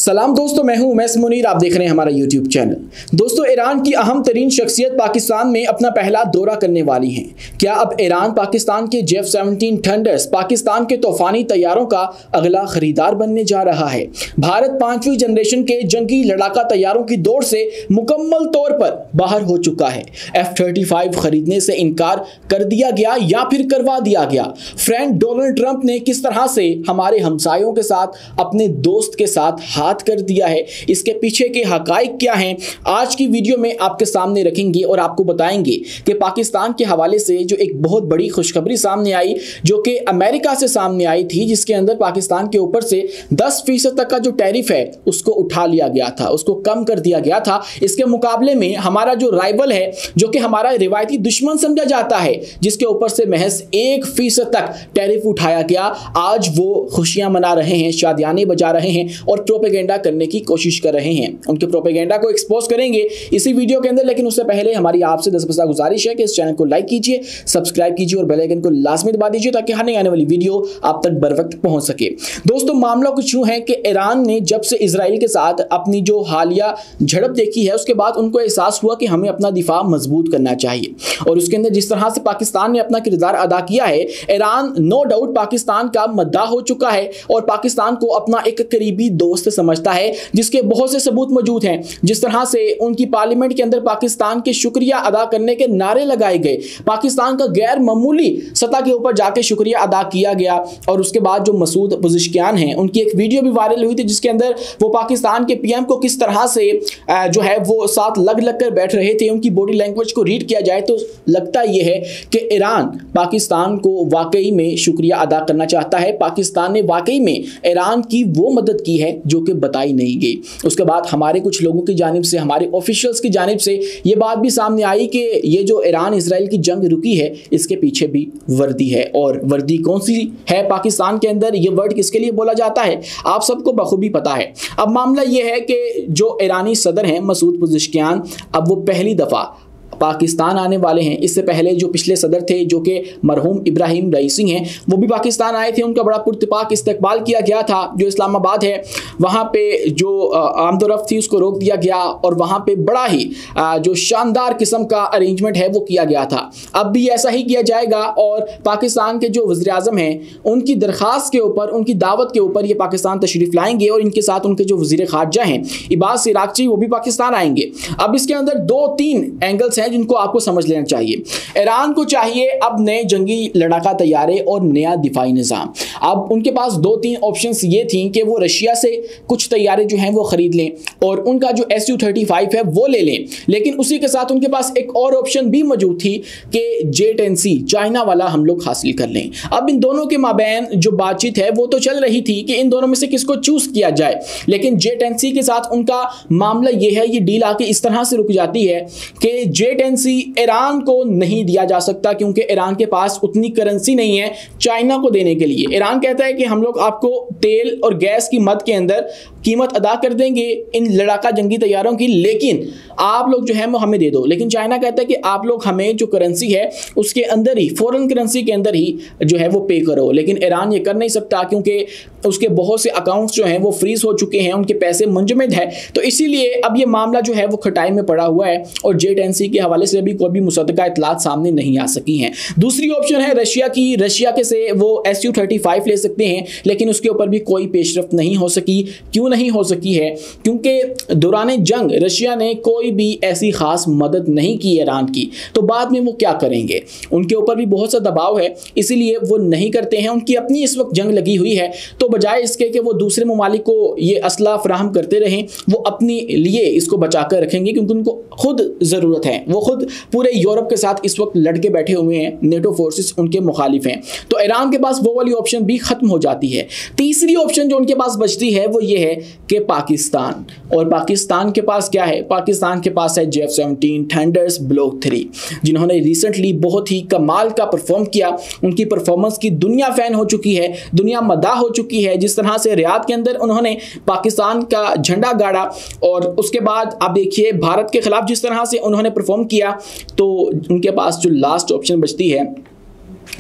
सलाम दोस्तों, मैं हूं उमैस मुनीर। आप देख रहे हैं हमारा यूट्यूब चैनल। दोस्तों, ईरान की अहम तरीन शख्सियत पाकिस्तान में अपना पहला दौरा करने वाली हैं। क्या अब ईरान पाकिस्तान के F-17 थंडर्स पाकिस्तान के तूफानी तैयारों का अगला खरीदार बनने जा रहा है? भारत 5वीं जनरेशन के जंगी लड़ाका तैयारों की दौड़ से मुकम्मल तौर पर बाहर हो चुका है। F-35 खरीदने से इनकार कर दिया गया या फिर करवा दिया गया। फ्रेंड डोनाल्ड ट्रंप ने किस तरह से हमारे हमसायों के साथ, अपने दोस्त के साथ हाथ कर दिया है, इसके पीछे के हकाइक क्या हैं, आज की वीडियो में आपके सामने रखेंगे और आपको बताएंगे कि पाकिस्तान के हवाले से जो एक बहुत बड़ी खुशखबरी सामने आई, जो कि अमेरिका से सामने आई थी, जिसके अंदर पाकिस्तान के ऊपर से 10% तक का जो टैरिफ है उसको उठा लिया गया था, उसको कम कर दिया गया था। इसके मुकाबले में हमारा जो राइवल है, जो कि हमारा रिवायती दुश्मन समझा जाता है, जिसके ऊपर से महज 1% तक टैरिफ उठाया गया, आज वो खुशियां मना रहे हैं, शादियाने बजा रहे हैं और प्रोपेगेंडा करने की कोशिश कर रहे हैं। उनके प्रोपेगेंडा को एक्सपोज करेंगे इसी वीडियो के अंदर, लेकिन उससे पहले हमारी आपसे 10 गुजारिश है कि इस चैनल को लाइक कीजिए, सब्सक्राइब कीजिए और बेल आइकन को लाजमी दबा दीजिए ताकि हर आने वाली वीडियो आप तक बर वक्त पहुंच सके। दोस्तों, मामला कुछ यूं है कि ईरान ने जब से इजराइल के साथ अपनी जो हालिया झड़प देखी है, उसके बाद उनको एहसास हुआ कि हमें अपना दिफा मजबूत करना चाहिए और उसके अंदर जिस तरह से पाकिस्तान ने अपना किरदार अदा किया है, ईरान नो डाउट पाकिस्तान का मद्दा हो चुका है और पाकिस्तान को अपना एक करीबी दोस्त समझता है, जिसके बहुत से सबूत मौजूद हैं। जिस तरह से उनकी पार्लियामेंट के अंदर पाकिस्तान के शुक्रिया अदा करने के नारे लगाए गए, पाकिस्तान का गैर मामूली सतह के ऊपर जाके शुक्रिया अदा किया गया और उसके बाद जो मसूद पुज़िशकियान हैं, उनकी एक वीडियो भी वायरल हुई थी जिसके अंदर वो पाकिस्तान के पीएम को किस तरह से जो है वो साथ लग लग कर बैठ रहे थे। उनकी बॉडी लैंग्वेज को रीड किया जाए तो लगता यह है कि ईरान पाकिस्तान को वाकई में शुक्रिया अदा करना चाहता है। पाकिस्तान ने वाकई में ईरान की वो मदद की है जो कि बताई नहीं गई। उसके बाद हमारे कुछ लोगों की जानिब से, हमारे ऑफिशियल्स की जानिब से ये बात भी सामने आई कि ये जो ईरान इजराइल की जंग रुकी है, इसके पीछे भी वर्दी है। और वर्दी कौन सी है पाकिस्तान के अंदर, ये वर्ड किसके लिए बोला जाता है, आप सबको बखूबी पता है। अब मामला ये है कि जो ईरानी सदर हैं मसूद पुज़िशकियान, अब वो पहली दफ़ा पाकिस्तान आने वाले हैं। इससे पहले जो पिछले सदर थे, जो कि मरहूम इब्राहिम रईसी हैं, वो भी पाकिस्तान आए थे। उनका बड़ा पुरतपाक इस्तकबाल किया गया था। जो इस्लामाबाद है वहाँ पे जो आमदोरफ्त थी उसको रोक दिया गया और वहाँ पे बड़ा ही जो शानदार किस्म का अरेंजमेंट है वो किया गया था। अब भी ऐसा ही किया जाएगा और पाकिस्तान के जो वज़ीर-ए-आज़म हैं, उनकी दरख्वास्त के ऊपर, उनकी दावत के ऊपर ये पाकिस्तान तशरीफ़ लाएंगे और इनके साथ उनके जो वज़ीर ख़ारजा हैं इब्बास इराक़ची, वो भी पाकिस्तान आएंगे। अब इसके अंदर 2-3 एंगल्स हैं जिनको आपको समझ लेना चाहिए। ईरान को चाहिए अब नए जंगी लड़ाका तैयारे और नया दिफाई निज़ाम। अब उनके पास 2-3 ऑप्शंस ये थी कि वो रशिया से कुछ तैयारे जो हैं वो खरीद लें और उनका जो Su-35 है वो ले लें, लेकिन उसी के साथ उनके पास एक और ऑप्शन भी मौजूद थी कि J-10C चाइना वाला हम लोग हासिल कर लें। अब इन दोनों के माबैन जो बातचीत है वो तो चल रही थी कि इन दोनों में से किसको चूज किया जाए, लेकिन J-10C के साथ उनका मामला ये है, ये डील आके इस तरह से रुक जाती है कि J-10C ईरान को नहीं दिया जा सकता क्योंकि ईरान के पास उतनी करेंसी नहीं है चाइना को देने के लिए। ईरान कहता है कि हम लोग आपको तेल और गैस की मद के अंदर कीमत अदा कर देंगे इन लड़ाका जंगी तैयारों की, लेकिन आप लोग जो है वो हमें दे दो। लेकिन चाइना कहता है कि आप लोग हमें जो करेंसी है उसके अंदर ही, फॉरेन करेंसी के अंदर ही जो है वो पे करो। लेकिन ईरान ये कर नहीं सकता क्योंकि उसके बहुत से अकाउंट्स जो हैं वो फ्रीज हो चुके हैं, उनके पैसे मुंजमद है। तो इसीलिए अब ये मामला जो है वो खटाई में पड़ा हुआ है और J-10C के हवाले से अभी कोई भी मुसद्दका इतलात सामने नहीं आ सकी हैं। दूसरी ऑप्शन है रशिया की। रशिया के से वो Su-35 ले सकते हैं, लेकिन उसके ऊपर भी कोई पेशरफ्त नहीं हो सकी। क्यों नहीं हो सकी है? क्योंकि दौरान जंग रशिया ने कोई भी ऐसी खास मदद नहीं की ईरान की, तो बाद में वो क्या करेंगे? उनके ऊपर भी बहुत सा दबाव है, इसीलिए वो नहीं करते हैं। उनकी अपनी इस वक्त जंग लगी हुई है, तो बजाय इसके कि वो दूसरे ममालिक को ये असला फराहम करते रहें, वो अपने लिए इसको बचा कर रखेंगे क्योंकि उनको खुद ज़रूरत है। वो खुद पूरे यूरोप के साथ इस वक्त लड़के बैठे हुए हैं, नेटो फोर्सेस उनके मुखालिफ हैं। तो ईरान के पास वो वाली ऑप्शन भी ख़त्म हो जाती है। तीसरी ऑप्शन जो उनके पास बचती है वो ये है कि पाकिस्तान, और पाकिस्तान के पास क्या है? पाकिस्तान के पास है F-17 थंडर्स ब्लॉक 3, जिन्होंने रिसेंटली बहुत ही कमाल का परफॉर्म किया। उनकी परफॉर्मेंस की दुनिया फ़ैन हो चुकी है, दुनिया मदा हो चुकी है। जिस तरह से रियाद के अंदर उन्होंने पाकिस्तान का झंडा गाड़ा और उसके बाद आप देखिए भारत के खिलाफ जिस तरह से उन्होंने परफॉर्म किया, तो उनके पास जो लास्ट ऑप्शन बचती है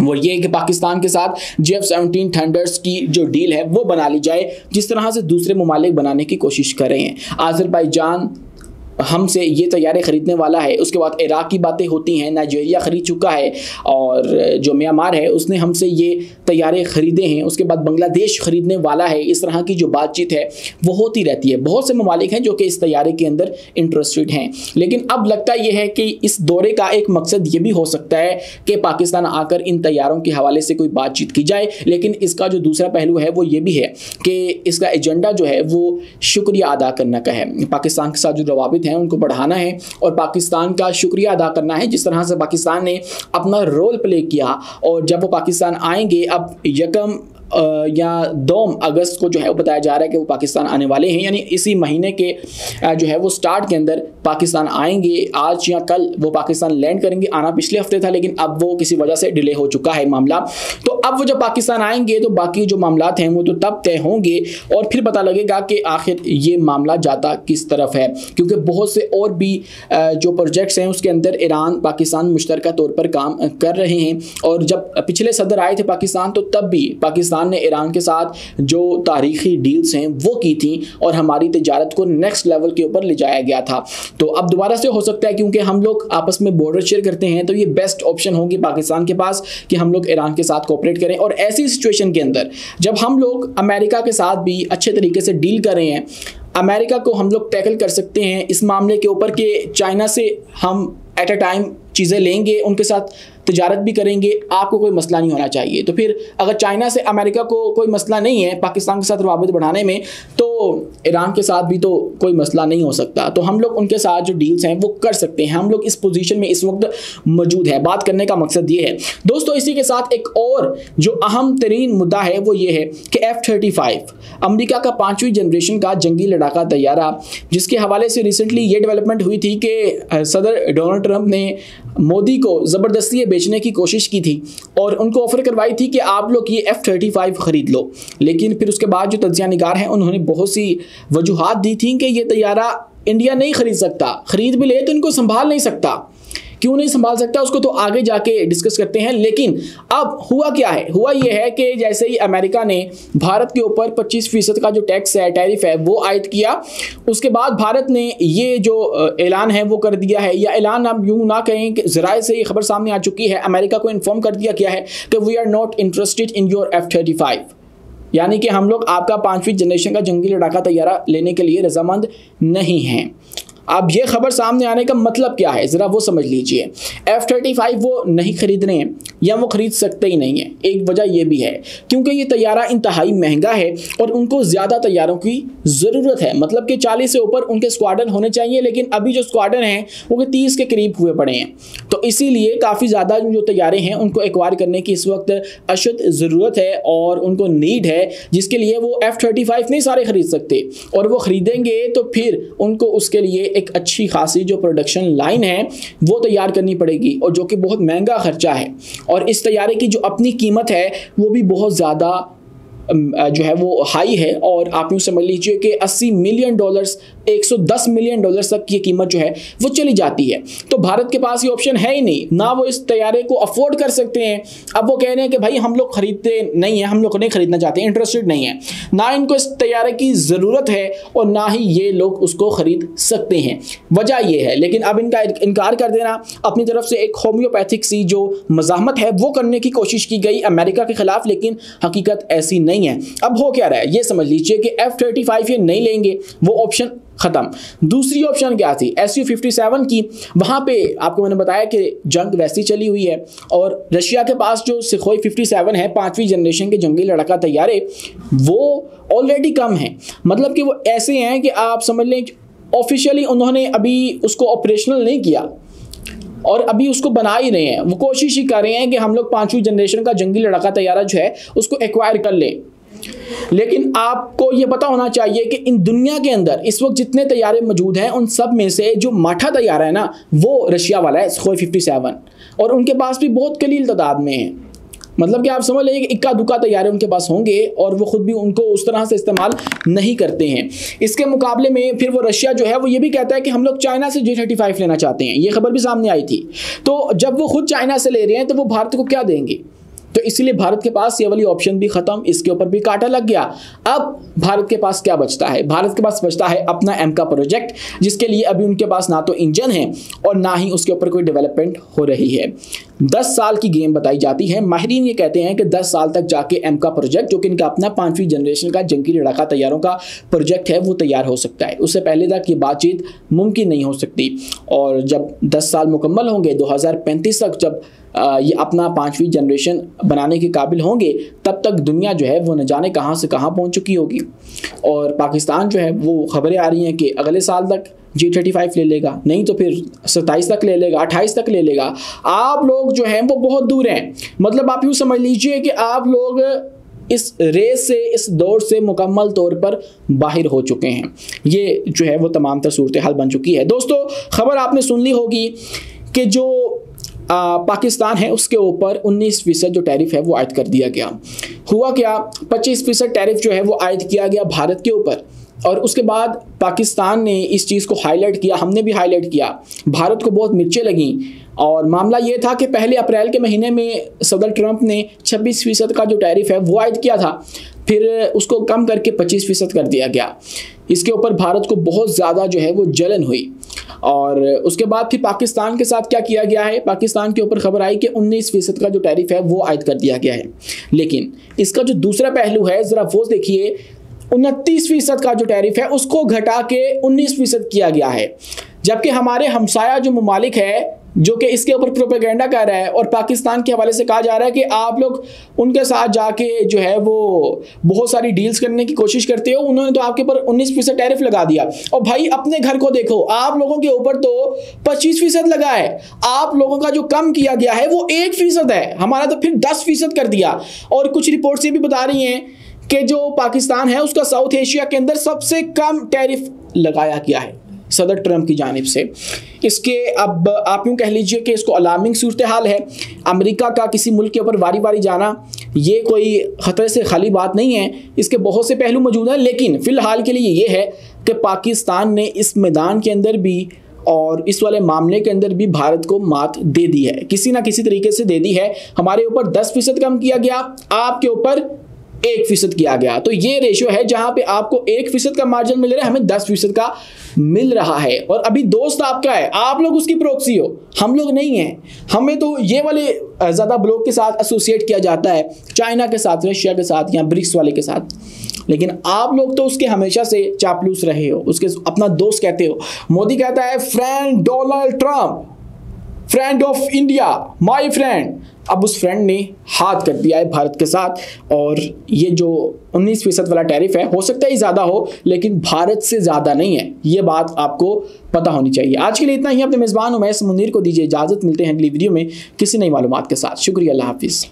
वो ये कि पाकिस्तान के साथ J-17 थंडर्स की जो डील है वो बना ली जाए, जिस तरह से दूसरे ममालिक बनाने की कोशिश कर रहे हैं। आज़रबाईजान हमसे ये तैयारे ख़रीदने वाला है, उसके बाद इराक़ की बातें होती हैं, नाइजीरिया ख़रीद चुका है, और जो म्यांमार है उसने हमसे ये तैयारे ख़रीदे हैं, उसके बाद बांग्लादेश ख़रीदने वाला है। इस तरह की जो बातचीत है वो होती रहती है। बहुत से ममालिक हैं जो कि इस तैयारे के अंदर इंटरेस्टेड हैं, लेकिन अब लगता ये है कि इस दौरे का एक मकसद ये भी हो सकता है कि पाकिस्तान आकर इन तैयारों के हवाले से कोई बातचीत की जाए। लेकिन इसका जो दूसरा पहलू है वो ये भी है कि इसका एजेंडा जो है वो शुक्रिया अदा करने का है। पाकिस्तान के साथ जो रवाबित हैं उनको बढ़ाना है और पाकिस्तान का शुक्रिया अदा करना है, जिस तरह से पाकिस्तान ने अपना रोल प्ले किया। और जब वो पाकिस्तान आएंगे, अब यकम या 2 अगस्त को जो है वो बताया जा रहा है कि वो पाकिस्तान आने वाले हैं, यानी इसी महीने के जो है वो स्टार्ट के अंदर पाकिस्तान आएंगे। आज या कल वो पाकिस्तान लैंड करेंगे। आना पिछले हफ्ते था, लेकिन अब वो किसी वजह से डिले हो चुका है मामला। तो अब वो जब पाकिस्तान आएंगे तो बाकी जो मामलात हैं वो तो तब तय होंगे और फिर पता लगेगा कि आखिर ये मामला जाता किस तरफ है, क्योंकि बहुत से और भी जो प्रोजेक्ट्स हैं उसके अंदर ईरान पाकिस्तान मुश्तरका तौर पर काम कर रहे हैं। और जब पिछले सदर आए थे पाकिस्तान, तो तब भी पाकिस्तान ने ईरान के साथ जो तारीखी डील्स हैं वो की थी और हमारी तिजारत को नेक्स्ट लेवल के ऊपर ले जाया गया था। तो अब दोबारा से हो सकता है, क्योंकि हम लोग आपस में बॉर्डर शेयर करते हैं, तो ये बेस्ट ऑप्शन होगी पाकिस्तान के पास कि हम लोग ईरान के साथ कोऑपरेट करें। और ऐसी सिचुएशन के अंदर जब हम लोग अमेरिका के साथ भी अच्छे तरीके से डील कर रहे हैं, अमेरिका को हम लोग टैकल कर सकते हैं इस मामले के ऊपर कि चाइना से हम एट अ टाइम चीज़ें लेंगे, उनके साथ तिजारत भी करेंगे, आपको कोई मसला नहीं होना चाहिए। तो फिर अगर चाइना से अमेरिका को कोई मसला नहीं है पाकिस्तान के साथ रवाबित बढ़ाने में, तो ईरान के साथ भी तो कोई मसला नहीं हो सकता। तो हम लोग उनके साथ जो डील्स हैं वो कर सकते हैं। हम लोग इस पोजीशन में इस वक्त मौजूद है। बात करने का मकसद ये है दोस्तों। इसी के साथ एक और जो अहम तरीन मुद्दा है वो ये है कि F-35 अमेरिका का 5वीं जनरेशन का जंगी लड़ाका तैयारा, जिसके हवाले से रिसेंटली ये डेवलपमेंट हुई थी कि सदर डोनाल्ड ट्रंप ने मोदी को ज़बरदस्ती बेचने की कोशिश की थी और उनको ऑफर करवाई थी कि आप लोग ये F-35 ख़रीद लो। लेकिन फिर उसके बाद जो तज्ज़िया निगार हैं उन्होंने बहुत सी वजूहात दी थी कि ये तैयारा इंडिया नहीं ख़रीद सकता, ख़रीद भी ले तो इनको संभाल नहीं सकता। क्यों नहीं संभाल सकता उसको तो आगे जाके डिस्कस करते हैं। लेकिन अब हुआ क्या है? हुआ ये है कि जैसे ही अमेरिका ने भारत के ऊपर 25% का जो टैक्स है, टैरिफ है, वो आयद किया, उसके बाद भारत ने ये जो ऐलान है वो कर दिया है, या ऐलान आप यूँ ना कहें कि ज़राए से ये खबर सामने आ चुकी है, अमेरिका को इन्फॉर्म कर दिया गया है कि we are not interested in your F-35, यानी कि हम लोग आपका 5वीं जनरेशन का जंगी लड़ाका तैयारा लेने के लिए रजामंद नहीं हैं। अब ये खबर सामने आने का मतलब क्या है ज़रा वो समझ लीजिए। F-35 वो नहीं खरीद रहे हैं या वो ख़रीद सकते ही नहीं है। एक वजह ये भी है क्योंकि ये तैयारा इंतहाई महंगा है और उनको ज़्यादा तैयारों की ज़रूरत है। मतलब कि 40 से ऊपर उनके स्क्वाड्रन होने चाहिए, लेकिन अभी जो स्क्वाड्रन हैं वो 30 के करीब हुए पड़े हैं। तो इसीलिए काफ़ी ज़्यादा जो तैयारे हैं उनको एक्वायर करने की इस वक्त अशद ज़रूरत है और उनको नीड है, जिसके लिए वो F-35 नहीं सारे ख़रीद सकते। और वो ख़रीदेंगे तो फिर उनको उसके लिए एक अच्छी खासी जो प्रोडक्शन लाइन है वो तैयार करनी पड़ेगी, और जो कि बहुत महंगा खर्चा है। और इस तैयारे की जो अपनी कीमत है वो भी बहुत ज़्यादा जो है वो हाई है। और आप यूँ समझ लीजिए कि $80 मिलियन, $110 मिलियन तक की कीमत जो है वो चली जाती है। तो भारत के पास ये ऑप्शन है ही नहीं, ना वो इस तैयारे को अफोर्ड कर सकते हैं। अब वो कह रहे हैं कि भाई हम लोग खरीदते नहीं हैं, हम लोग नहीं खरीदना चाहते, इंटरेस्टेड नहीं है, ना इनको इस तैयारे की ज़रूरत है और ना ही ये लोग उसको ख़रीद सकते हैं। वजह ये है। लेकिन अब इनका इनकार कर देना, अपनी तरफ से एक होम्योपैथिक सी जो मज़ाहमत है वो करने की कोशिश की गई अमेरिका के ख़िलाफ़, लेकिन हकीकत ऐसी नहीं है। अब हो क्या रहा है ये समझ लीजिए कि F-35 ये नहीं लेंगे, वो ऑप्शन ख़त्म। दूसरी ऑप्शन क्या थी? Su-57 की। वहाँ पे आपको मैंने बताया कि जंग वैसी चली हुई है और रशिया के पास जो Sukhoi 57 है, 5वीं जनरेशन के जंगी लड़ाका तैयारे, वो ऑलरेडी कम हैं। मतलब कि वो ऐसे हैं कि आप समझ लें ऑफिशियली उन्होंने अभी उसको ऑपरेशनल नहीं किया और अभी उसको बना ही रहे हैं। वो कोशिश ही कर रहे हैं कि हम लोग 5वीं जनरेशन का जंगी लड़ाका तैयारा जो है उसको एक्वायर कर लें। लेकिन आपको ये पता होना चाहिए कि इन दुनिया के अंदर इस वक्त जितने तैयारे मौजूद हैं उन सब में से जो माठा तैयारा है ना वो रशिया वाला है, Sukhoi 57, और उनके पास भी बहुत कलील तादाद में है। मतलब कि आप समझ लीजिए कि इक्का दुक्का तैयारे उनके पास होंगे और वो खुद भी उनको उस तरह से इस्तेमाल नहीं करते हैं। इसके मुकाबले में फिर वो रशिया जो है वो ये भी कहता है कि हम लोग चाइना से J-35 लेना चाहते हैं। ये खबर भी सामने आई थी। तो जब वो खुद चाइना से ले रहे हैं तो वो भारत को क्या देंगे? तो इसलिए भारत के पास ये वाली ऑप्शन भी खत्म, इसके ऊपर भी कांटा लग गया। अब भारत के पास क्या बचता है? भारत के पास बचता है अपना एम का प्रोजेक्ट, जिसके लिए अभी उनके पास ना तो इंजन है और ना ही उसके ऊपर कोई डेवलपमेंट हो रही है। 10 साल की गेम बताई जाती है। माहिरीन ये कहते हैं कि 10 साल तक जाके एम का प्रोजेक्ट, जो कि इनका अपना 5वीं जनरेशन का जंगी लड़ाका तैयारों का प्रोजेक्ट है, वो तैयार हो सकता है। उससे पहले तक ये बातचीत मुमकिन नहीं हो सकती। और जब 10 साल मुकम्मल होंगे, 2035 तक जब ये अपना 5वीं जनरेशन बनाने के काबिल होंगे, तब तक दुनिया जो है वो न जाने कहाँ से कहाँ पहुँच चुकी होगी। और पाकिस्तान जो है वो खबरें आ रही हैं कि अगले साल तक J-35 ले लेगा, नहीं तो फिर 27 तक ले लेगा, 28 तक ले लेगा। आप लोग जो हैं वो बहुत दूर हैं। मतलब आप यूँ समझ लीजिए कि आप लोग इस रेस से, इस दौड़ से मुकम्मल तौर पर बाहर हो चुके हैं। ये जो है वो तमाम तर सूरत हाल बन चुकी है। दोस्तों, खबर आपने सुन ली होगी कि जो पाकिस्तान है उसके ऊपर 19% जो टैरिफ है वो आयद कर दिया गया। हुआ क्या, 25% टैरिफ जो है वो आयद किया गया भारत के ऊपर। और उसके बाद पाकिस्तान ने इस चीज़ को हाईलाइट किया, हमने भी हाईलाइट किया। भारत को बहुत मिर्चें लगीं और मामला ये था कि पहले अप्रैल के महीने में सदर ट्रंप ने 26% का जो टैरिफ है वो आयद किया था, फिर उसको कम करके 25% कर दिया गया। इसके ऊपर भारत को बहुत ज़्यादा जो है वो जलन हुई। और उसके बाद फिर पाकिस्तान के साथ क्या किया गया है, पाकिस्तान के ऊपर खबर आई कि 19% का जो टैरिफ है वो आयद कर दिया गया है। लेकिन इसका जो दूसरा पहलू है ज़रा वो देखिए, 29% का जो टैरिफ है उसको घटा के 19% किया गया है। जबकि हमारे हमसाया जो ममालिक है जो कि इसके ऊपर प्रोपेगेंडा कर रहा है और पाकिस्तान के हवाले से कहा जा रहा है कि आप लोग उनके साथ जाके जो है वो बहुत सारी डील्स करने की कोशिश करते हो, उन्होंने तो आपके ऊपर 19% टैरिफ लगा दिया। और भाई अपने घर को देखो, आप लोगों के ऊपर तो 25% लगा है। आप लोगों का जो कम किया गया है वो 1% है, हमारा तो फिर 10% कर दिया। और कुछ रिपोर्ट्स ये भी बता रही हैं कि जो पाकिस्तान है उसका साउथ एशिया के अंदर सबसे कम टैरिफ लगाया गया है सदर ट्रंप की जानिब से। इसके अब आप यूँ कह लीजिए कि इसको अलार्मिंग सूरत हाल है। अमेरिका का किसी मुल्क के ऊपर वारी वारी जाना ये कोई ख़तरे से खाली बात नहीं है, इसके बहुत से पहलू मौजूद हैं। लेकिन फ़िलहाल के लिए ये है कि पाकिस्तान ने इस मैदान के अंदर भी और इस वाले मामले के अंदर भी भारत को मात दे दी है, किसी ना किसी तरीके से दे दी है। हमारे ऊपर 10% कम किया गया, आपके ऊपर 1% किया गया। तो ये रेशियो है जहां पे आपको 1% का मार्जिन मिल रहा है, हमें 10% का मिल रहा है। और अभी दोस्त आपका है, आप लोग उसकी प्रॉक्सी हो, हम लोग नहीं हैं। हमें तो ये वाले ज़्यादा ब्लॉक के साथ एसोसिएट किया जाता है, चाइना के साथ, रशिया के साथ या ब्रिक्स वाले के साथ। लेकिन आप लोग तो उसके हमेशा से चापलूस रहे हो, उसके अपना दोस्त कहते हो। मोदी कहता है friend Donald Trump, friend of India, my friend. अब उस फ्रेंड ने हाथ कर दिया है भारत के साथ। और ये जो 19% वाला टैरिफ है, हो सकता है ज़्यादा हो लेकिन भारत से ज़्यादा नहीं है, ये बात आपको पता होनी चाहिए। आज के लिए इतना ही। अपने मेज़बान उमैस मुनीर को दीजिए इजाज़त, मिलते हैं अगली वीडियो में किसी नई मालूमात के साथ। शुक्रिया, अल्लाह हाफिज़।